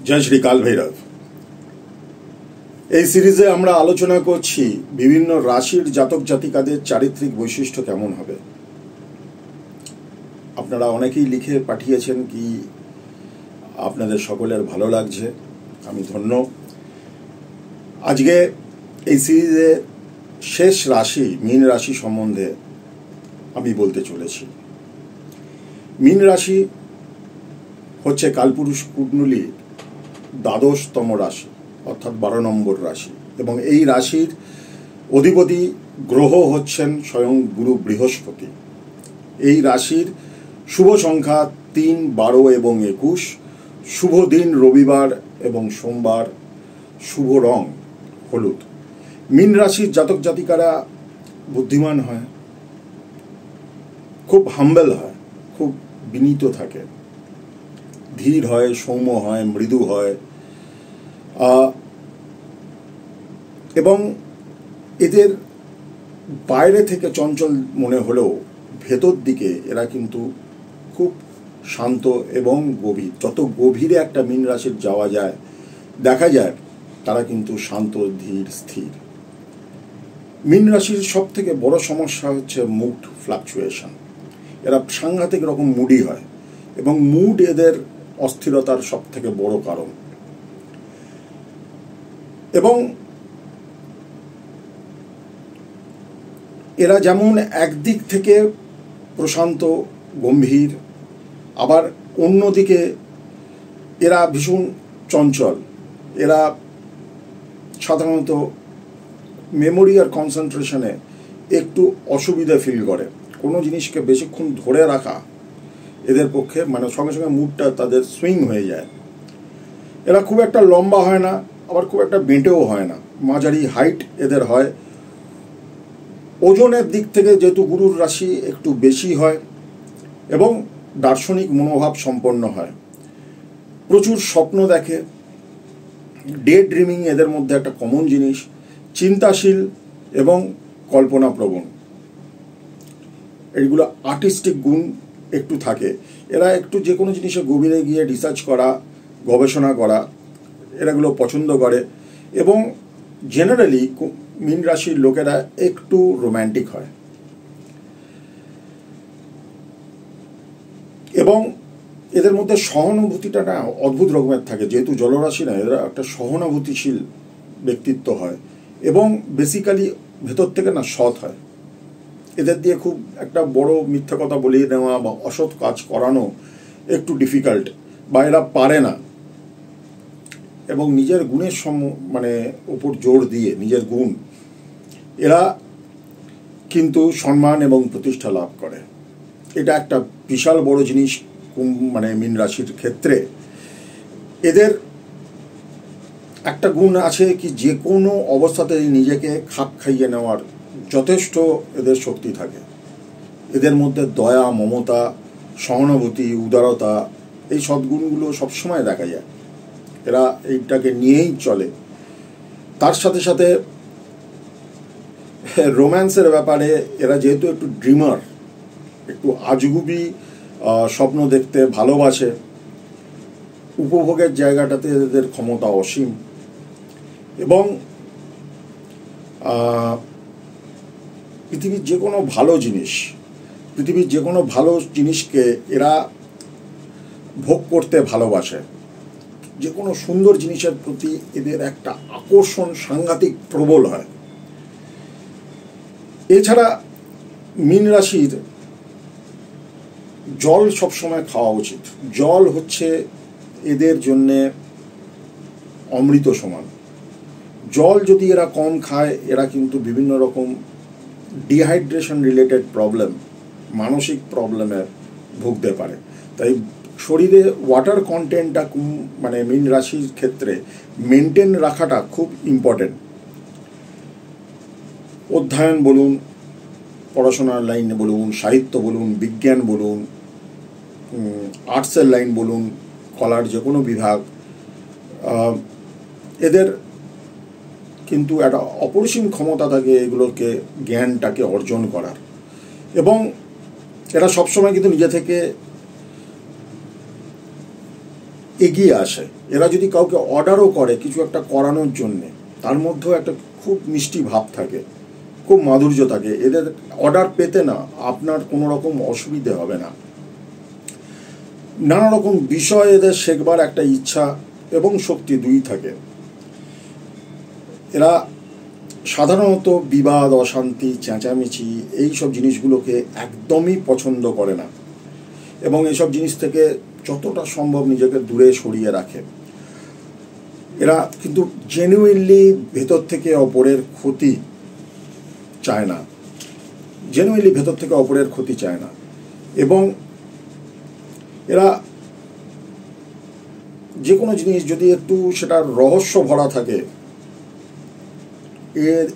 জয় শ্রী কাল ভৈরব। এই সিরিজে আমরা আলোচনা করছি বিভিন্ন রাশির জাতক জাতিকাদের চারিত্রিক বৈশিষ্ট্য কেমন হবে। আপনারা অনেকেই লিখে পাঠিয়েছেন কি আপনাদের সকলের ভালো লাগছে, আমি ধন্য। আজকে এই সিরিজে শেষ রাশি মীন রাশি সম্বন্ধে আমি বলতে চলেছি। মীন রাশি হচ্ছে কালপুরুষ কুণ্ডলী দ্বাদশতম রাশি, অর্থাৎ 12 নম্বর রাশি, এবং এই রাশির অধিপতি গ্রহ হচ্ছেন স্বয়ং গুরু বৃহস্পতি। এই রাশির শুভ সংখ্যা 3, 12 এবং 21, শুভ দিন রবিবার এবং সোমবার, শুভ রং হলুদ। মীন রাশির জাতক জাতিকারা বুদ্ধিমান হয়, খুব হাম্বেল হয়, খুব বিনীত থাকে, ধীর হয়, সৌম্য হয়, মৃদু হয়, এবং এদের বাইরে থেকে চঞ্চল মনে হলেও ভেতর দিকে এরা কিন্তু খুব শান্ত এবং গভীর। যত গভীরে একটা মীন রাশির যাওয়া যায় দেখা যায় তারা কিন্তু শান্ত, ধীর, স্থির। মীন রাশির সব থেকে বড় সমস্যা হচ্ছে মুড ফ্লাকচুয়েশন। এরা সাংঘাতিক রকম মুডি হয় এবং মুড এদের অস্থিরতার সব থেকে বড় কারণ। এবং এরা যেমন একদিক থেকে প্রশান্ত গম্ভীর, আবার অন্যদিকে এরা ভীষণ চঞ্চল। এরা সাধারণত মেমোরি আর কনসেন্ট্রেশনে একটু অসুবিধা ফিল করে। কোনো জিনিসকে বেশিক্ষণ ধরে রাখা এদের পক্ষে সঙ্গে সঙ্গে মুডটা তাদের সুইং হয়ে যায়। এরা খুব একটা লম্বা হয় না, আবার খুব একটা বেঁটেও হয় না, মাঝারি হাইট এদের হয়। ওজনের দিক থেকে যেহেতু গুরুর রাশি একটু বেশি হয় এবং দার্শনিক মনোভাব সম্পন্ন হয়, প্রচুর স্বপ্ন দেখে, ডে ড্রিমিং এদের মধ্যে একটা কমন জিনিস, চিন্তাশীল এবং কল্পনাপ্রবণ, এইগুলো আর্টিস্টিক গুণ একটু থাকে। এরা একটু যে কোনো জিনিসে গভীরে গিয়ে রিসার্চ করা, গবেষণা করা এরাগুলো পছন্দ করে। এবং জেনারেলি মীন রাশির লোকেরা একটু রোম্যান্টিক হয় এবং এদের মধ্যে সহানুভূতিটা না অদ্ভুত রকমের থাকে। যেহেতু জলরাশি না, এরা একটা সহানুভূতিশীল ব্যক্তিত্ব হয় এবং বেসিক্যালি ভেতর থেকে না সৎ হয়। এদের দিয়ে খুব একটা বড় মিথ্যা কথা বলিয়ে নেওয়া বা অসৎ কাজ করানো একটু ডিফিকাল্ট, বা এরা পারে না। এবং নিজের গুণের ওপর জোর দিয়ে নিজের গুণ এরা কিন্তু সম্মান এবং প্রতিষ্ঠা লাভ করে। এটা একটা বিশাল বড় জিনিস মীন রাশির ক্ষেত্রে। এদের একটা গুণ আছে কি, যে কোনো অবস্থাতে নিজেকে খাপ খাইয়ে নেওয়ার যথেষ্ট এদের শক্তি থাকে। এদের মধ্যে দয়া, মমতা, সহানুভূতি, উদারতা, এই সদ্গুণগুলো সবসময় দেখা যায়। এরা এইটাকে নিয়েই চলে। তার সাথে সাথে রোম্যান্সের ব্যাপারে এরা যেহেতু একটু ড্রিমার, একটু আজগুবি স্বপ্ন দেখতে ভালোবাসে, উপভোগের জায়গাটাতে এদের ক্ষমতা অসীম। এবং পৃথিবীর যে কোনো ভালো জিনিসকে এরা ভোগ করতে ভালোবাসে। যে কোনো সুন্দর জিনিসের প্রতি এদের একটা আকর্ষণ সাংঘাতিক প্রবল হয়। এছাড়া মীন রাশির জল সবসময় খাওয়া উচিত। জল হচ্ছে এদের জন্যে অমৃত সমান। জল যদি এরা কম খায়, এরা কিন্তু বিভিন্ন রকম ডিহাইড্রেশন রিলেটেড প্রবলেম, মানসিক প্রবলেমে ভুগতে পারে। তাই শরীরে ওয়াটার কন্টেন্টটা মীন রাশির ক্ষেত্রে মেনটেন রাখাটা খুব ইম্পর্টেন্ট। অধ্যয়ন বলুন, পড়াশোনার লাইন বলুন, সাহিত্য বলুন, বিজ্ঞান বলুন, আর্টসের লাইন বলুন, কলার যে কোনো বিভাগ, এদের কিন্তু একটা অপরিসীম ক্ষমতা থাকে এগুলোকে, জ্ঞানটাকে অর্জন করার। এবং এরা সবসময় কিন্তু নিজে থেকে এগিয়ে আসে। এরা যদি কাউকে অর্ডারও করে কিছু একটা করানোর জন্যে, তার মধ্যেও একটা খুব মিষ্টি ভাব থাকে, খুব মাধুর্য থাকে। এদের অর্ডার পেতে না আপনার কোনো রকম অসুবিধে হবে না। নানা রকম বিষয় এদের শেখবার একটা ইচ্ছা এবং শক্তি দুই থাকে। এরা সাধারণত বিবাদ, অশান্তি, চেঁচামেচি এইসব জিনিসগুলোকে একদমই পছন্দ করে না এবং এইসব জিনিস থেকে যতটা সম্ভব নিজেকে দূরে সরিয়ে রাখে। এরা কিন্তু জেনুইনলি ভেতর থেকে অপরের ক্ষতি চায় না, জেনুইনলি ভেতর থেকে অপরের ক্ষতি চায় না। এবং এরা যে কোনো জিনিস যদি একটু সেটা রহস্য ভরা থাকে,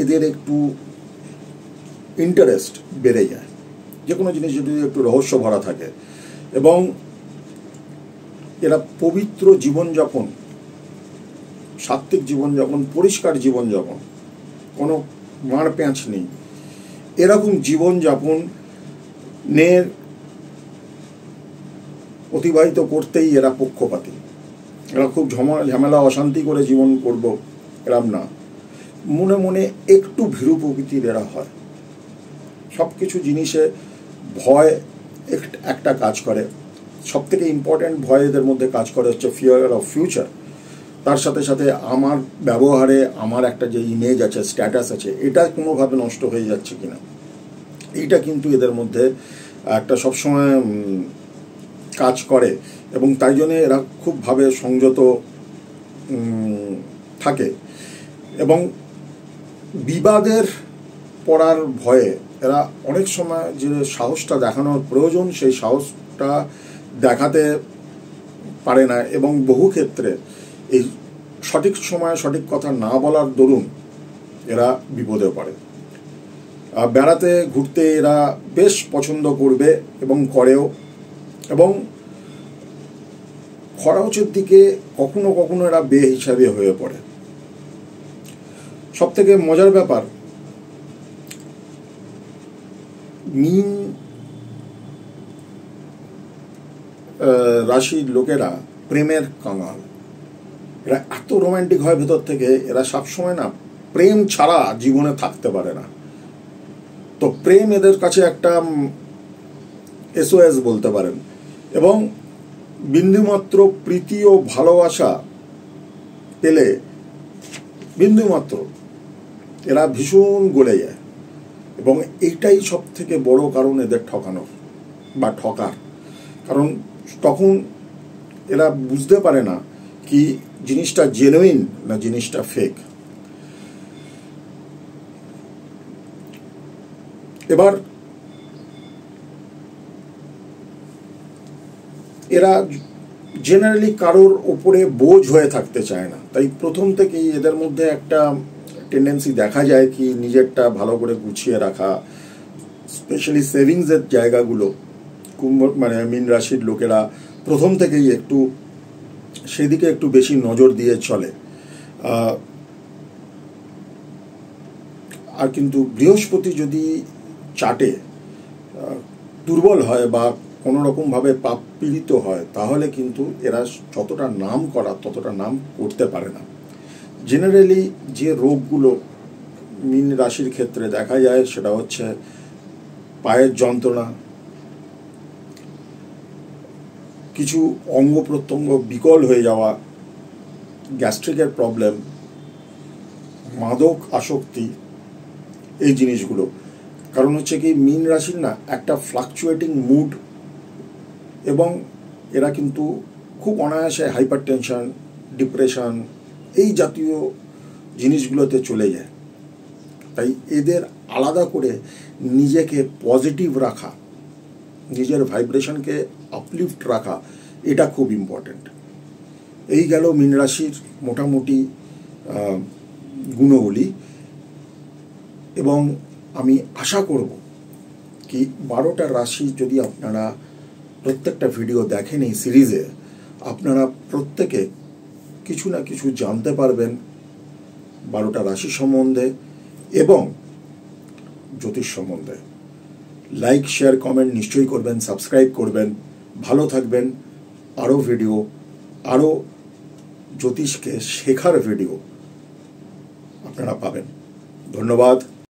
এদের একটু ইন্টারেস্ট বেড়ে যায়। যে কোনো জিনিস যদি একটু রহস্য ভরা থাকে। এবং এরা পবিত্র জীবনযাপন, সাত্ত্বিক জীবনযাপন, পরিষ্কার জীবনযাপন, কোনো মার প্যাঁচ নেই, এরকম জীবনযাপনের অতিবাহিত করতেই এরা পক্ষপাতী। এরা খুব ঝামেলা অশান্তি করে জীবন করব এরম না, মনে মনে একটু ভীরু প্রকৃতির এরা হয়। সব কিছু জিনিসে ভয় একটা কাজ করে। সব থেকে ইম্পর্ট্যান্ট ভয় এদের মধ্যে কাজ করে হচ্ছে ফিয়ার অফ ফিউচার। তার সাথে সাথে আমার ব্যবহারে আমার একটা যে ইমেজ আছে, স্ট্যাটাস আছে, এটা কোনোভাবে নষ্ট হয়ে যাচ্ছে কিনা, এইটা কিন্তু এদের মধ্যে একটা সবসময় কাজ করে। এবং তাই জন্যে এরা খুবভাবে সংযত থাকে। এবং বিবাদের পড়ার ভয়ে এরা অনেক সময় যে সাহসটা দেখানোর প্রয়োজন, সেই সাহসটা দেখাতে পারে না। এবং বহু ক্ষেত্রে এই সঠিক সময়ে সঠিক কথা না বলার দরুন এরা বিপদে পড়ে। বেড়াতে ঘুরতে এরা বেশ পছন্দ করবে এবং করেও। এবং খরচের দিকে কখনো কখনো এরা বেহিসাবি হয়ে পড়ে। সব থেকে মজার ব্যাপার, মীন রাশির লোকেরা প্রেমের কাঙাল। এরা এত রোম্যান্টিক হয় ভেতর থেকে, এরা সবসময় না প্রেম ছাড়া জীবনে থাকতে পারে না। তো প্রেম এদের কাছে একটা SOS বলতে পারেন। এবং বিন্দুমাত্র প্রীতি ও ভালোবাসা পেলে বিন্দুমাত্র এরা ভীষণ গলে যায়। এবং এইটাই সব থেকে বড় কারণ এদের ঠকানোর বা ঠকার। কারণ তখন এরা বুঝতে পারে না কি জিনিসটা জেনুইন না জিনিসটা ফেক। এবার এরা জেনারেলি কারোর ওপরে বোঝ হয়ে থাকতে চায় না। তাই প্রথম থেকেই এদের মধ্যে একটা টেন্ডেন্সি দেখা যায় কি নিজেরটা ভালো করে গুছিয়ে রাখা, স্পেশালি সেভিংসের জায়গাগুলো মীন রাশির লোকেরা প্রথম থেকেই একটু সেদিকে একটু বেশি নজর দিয়ে চলে। আর কিন্তু বৃহস্পতি যদি চাটে দুর্বল হয় বা কোনো রকমভাবে পাপ পীড়িত হয়, তাহলে কিন্তু এরা যতটা নাম করা ততটা নাম করতে পারে না। জেনারেলি যে রোগগুলো মীন রাশির ক্ষেত্রে দেখা যায় সেটা হচ্ছে পায়ের যন্ত্রণা, কিছু অঙ্গ প্রত্যঙ্গ বিকল হয়ে যাওয়া, গ্যাস্ট্রিকের প্রবলেম, মাদক আসক্তি, এই জিনিসগুলো। কারণ হচ্ছে কি মীন রাশির না একটা ফ্লাকচুয়েটিং মুড, এবং এরা কিন্তু খুব অনায়াসে হাইপার টেনশন, ডিপ্রেশন এই জাতীয় জিনিসগুলোতে চলে যায়। তাই এদের আলাদা করে নিজেকে পজিটিভ রাখা, নিজের ভাইব্রেশনকে আপলিফট রাখা, এটা খুব ইম্পর্ট্যান্ট। এই গেল মীন রাশির মোটামুটি গুণগুলি। এবং আমি আশা করব কি 12টা রাশি যদি আপনারা প্রত্যেকটা ভিডিও দেখেন এই সিরিজে, আপনারা প্রত্যেকে কিছু না কিছু জানতে পারবেন 12টা রাশি সম্বন্ধে এবং জ্যোতিষ সম্বন্ধে। লাইক, শেয়ার, কমেন্ট নিশ্চয়ই করবেন, সাবস্ক্রাইব করবেন। ভালো থাকবেন। আরও ভিডিও আরও জ্যোতিষকে শেখার ভিডিও আপনারা পাবেন। ধন্যবাদ।